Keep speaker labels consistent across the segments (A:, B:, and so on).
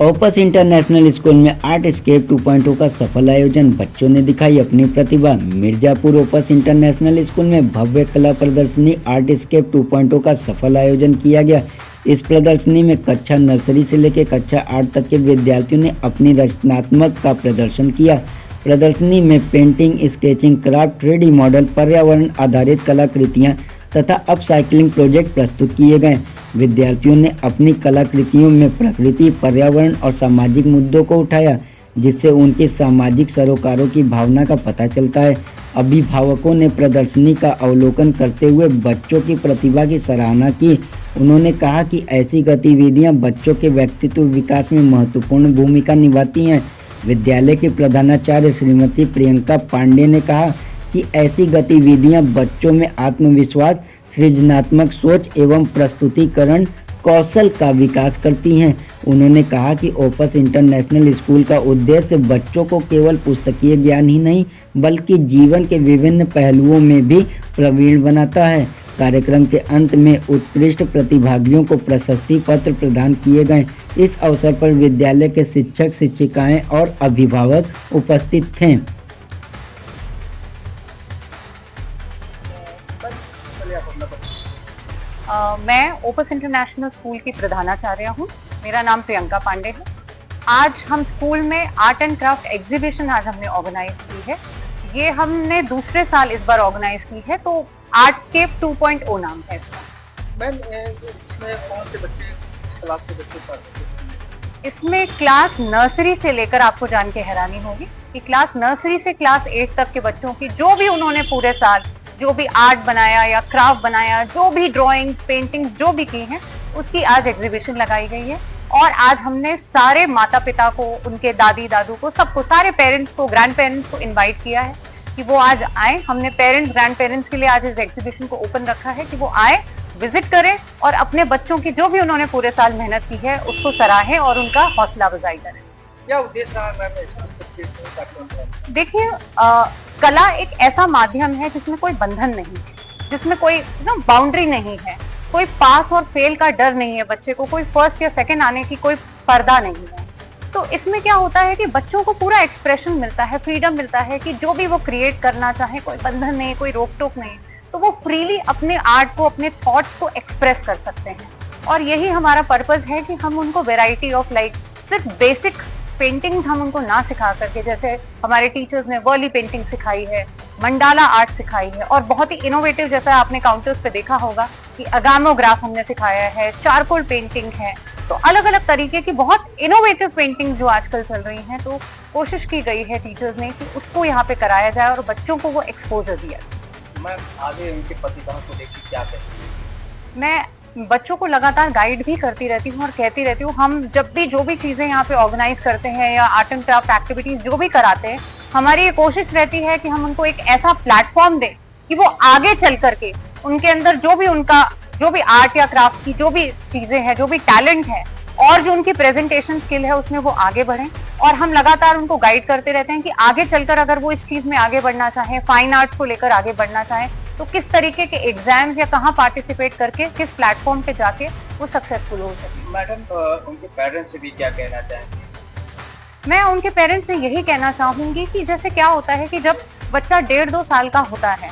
A: Opus international school में art escape 2.0 का सफल आयोजन। बच्चों ने दिखाई अपनी प्रतिभा। मिर्जापुर ओपस इंटरनेशनल स्कूल में भव्य कला प्रदर्शनी आर्ट स्केप 2.0 का सफल आयोजन किया गया। इस प्रदर्शनी में कक्षा नर्सरी से लेकर कक्षा 8 तक के विद्यार्थियों ने अपनी रचनात्मक का प्रदर्शन किया। प्रदर्शनी में painting, sketching, craft, 3D model, पर्यावरण आधारित कलाकृतियाँ तथा अपसाइक्लिंग प्रोजेक्ट प्रस्तुत किए गए। विद्यार्थियों ने अपनी कलाकृतियों में प्रकृति, पर्यावरण और सामाजिक मुद्दों को उठाया, जिससे उनके सामाजिक सरोकारों की भावना का पता चलता है। अभिभावकों ने प्रदर्शनी का अवलोकन करते हुए बच्चों की प्रतिभा की सराहना की। उन्होंने कहा कि ऐसी गतिविधियां बच्चों के व्यक्तित्व विकास में महत्वपूर्ण भूमिका निभाती हैं। विद्यालय के प्रधानाचार्य श्रीमती प्रियंका पांडे ने कहा कि ऐसी गतिविधियां बच्चों में आत्मविश्वास, सृजनात्मक सोच एवं प्रस्तुतिकरण कौशल का विकास करती हैं। उन्होंने कहा कि ओपस इंटरनेशनल स्कूल का उद्देश्य बच्चों को केवल पुस्तकीय ज्ञान ही नहीं बल्कि जीवन के विभिन्न पहलुओं में भी प्रवीण बनाता है। कार्यक्रम के अंत में उत्कृष्ट प्रतिभागियों को प्रशस्ति पत्र प्रदान किए गए। इस अवसर पर विद्यालय के शिक्षक, शिक्षिकाएं और अभिभावक उपस्थित थे।
B: मैं ओपस इंटरनेशनल स्कूल की प्रधानाचार्य हूँ। मेरा नाम प्रियंका पांडे है। आज हम स्कूल में आर्ट एंड क्राफ्ट एग्जीबिशन आज हमने ऑर्गेनाइज की है। ये हमने दूसरे साल इस बार ऑर्गेनाइज की है, तो आर्टस्केप 2.0 नाम है इसका।
C: मैम, इसमें कौन से बच्चे, क्लास के बच्चे पढ़ते हैं?
B: इसमें क्लास नर्सरी से लेकर, आपको जान के हैरानी होगी कि क्लास नर्सरी से क्लास 8 तक के बच्चों की जो भी उन्होंने पूरे साल जो भी आर्ट बनाया या क्राफ्ट बनाया, जो भी ड्राइंग्स, पेंटिंग्स जो भी की हैं, उसकी आज एग्जीबिशन लगाई गई है। और आज हमने सारे माता पिता को, उनके दादी दादू को, सबको, सारे पेरेंट्स को, ग्रैंड पेरेंट्स को इनवाइट किया है कि वो आज आए। हमने पेरेंट्स, ग्रैंड पेरेंट्स के लिए आज इस एग्जीबिशन को ओपन रखा है कि वो आए, विजिट करें और अपने बच्चों की जो भी उन्होंने पूरे साल मेहनत की है उसको सराहें और उनका हौसला अफजाई करें।
C: क्या उद्देश्य है मैम?
B: देखिए, कला एक ऐसा माध्यम है जिसमें कोई बंधन नहीं है, जिसमें कोई बाउंड्री नहीं है, कोई पास और फेल का डर नहीं है बच्चे को, कोई फर्स्ट या सेकंड आने की कोई स्पर्धा नहीं है। तो इसमें क्या होता है कि बच्चों को पूरा एक्सप्रेशन मिलता है, फ्रीडम मिलता है कि जो भी वो क्रिएट करना चाहे, कोई बंधन नहीं, कोई रोक टोक नहीं, तो वो फ्रीली अपने आर्ट को, अपने थॉट्स को एक्सप्रेस कर सकते हैं। और यही हमारा पर्पस है कि हम उनको वेराइटी ऑफ, लाइक सिर्फ बेसिक पेंटिंग्स हम उनको ना सिखा करके, जैसे हमारे टीचर्स ने वर्ली पेंटिंग सिखाई है, मंडाला आर्ट सिखाई है, और बहुत ही इनोवेटिव, जैसा आपने काउंटर्स पे देखा होगा कि अगामोग्राफ हमने सिखाया है, चारकोल पेंटिंग है। तो अलग अलग तरीके की बहुत इनोवेटिव पेंटिंग्स जो आजकल चल रही हैं, तो कोशिश की गई है टीचर्स ने कि उसको यहाँ पे कराया जाए और बच्चों को वो एक्सपोजर दिया जाए।
C: मैं आगे उनकी प्रतिभा को लेकर क्या कहती हूँ?
B: मैं बच्चों को लगातार गाइड भी करती रहती हूँ और कहती रहती हूँ, हम जब भी जो भी चीजें यहाँ पे ऑर्गेनाइज करते हैं या आर्ट एंड क्राफ्ट एक्टिविटीज जो भी कराते हैं, हमारी ये कोशिश रहती है कि हम उनको एक ऐसा प्लेटफॉर्म दें कि वो आगे चल करके उनके अंदर जो भी आर्ट या क्राफ्ट की जो भी चीजें हैं, जो भी टैलेंट है और जो उनकी प्रेजेंटेशन स्किल है, उसमें वो आगे बढ़ें। और हम लगातार उनको गाइड करते रहते हैं कि आगे चलकर अगर वो इस चीज में आगे बढ़ना चाहें, फाइन आर्ट्स को लेकर आगे बढ़ना चाहें, तो किस तरीके के एग्जाम्स या कहाँ पार्टिसिपेट करके, किस प्लेटफॉर्म पे जाके वो सक्सेसफुल हो सके।
C: मैडम, उनके पेरेंट्स से भी क्या कहना चाहेंगे?
B: मैं उनके पेरेंट्स से यही कहना चाहूंगी कि जैसे क्या होता है कि जब बच्चा 1.5-2 साल का होता है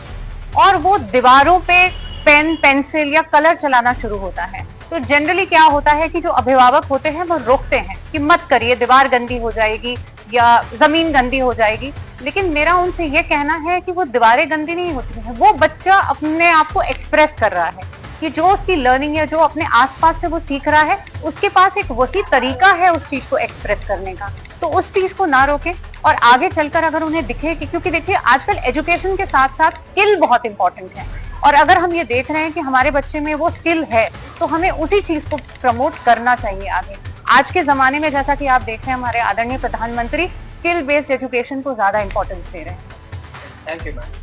B: और वो दीवारों पे पेन, पेंसिल या कलर चलाना शुरू होता है, तो जनरली क्या होता है कि जो अभिभावक होते हैं वो रोकते हैं कि मत करिए, दीवार गंदी हो जाएगी या जमीन गंदी हो जाएगी। लेकिन मेरा उनसे ये कहना है कि वो दीवारें गंदी नहीं होती हैं, वो बच्चा अपने आप को एक्सप्रेस कर रहा है कि जो उसकी लर्निंग है, जो अपने आसपास से वो सीख रहा है, उसके पास एक वही तरीका है उस चीज को एक्सप्रेस करने का। तो उस चीज को ना रोके और आगे चलकर अगर उन्हें दिखे कि, क्योंकि देखिए आजकल एजुकेशन के साथ साथ स्किल बहुत इंपॉर्टेंट है, और अगर हम ये देख रहे हैं कि हमारे बच्चे में वो स्किल है, तो हमें उसी चीज को प्रमोट करना चाहिए आगे। आज के जमाने में जैसा कि आप देख रहे हैं, हमारे आदरणीय प्रधानमंत्री स्किल बेस्ड एजुकेशन को ज्यादा इंपॉर्टेंस दे रहे हैं।
C: Thank you ma'am.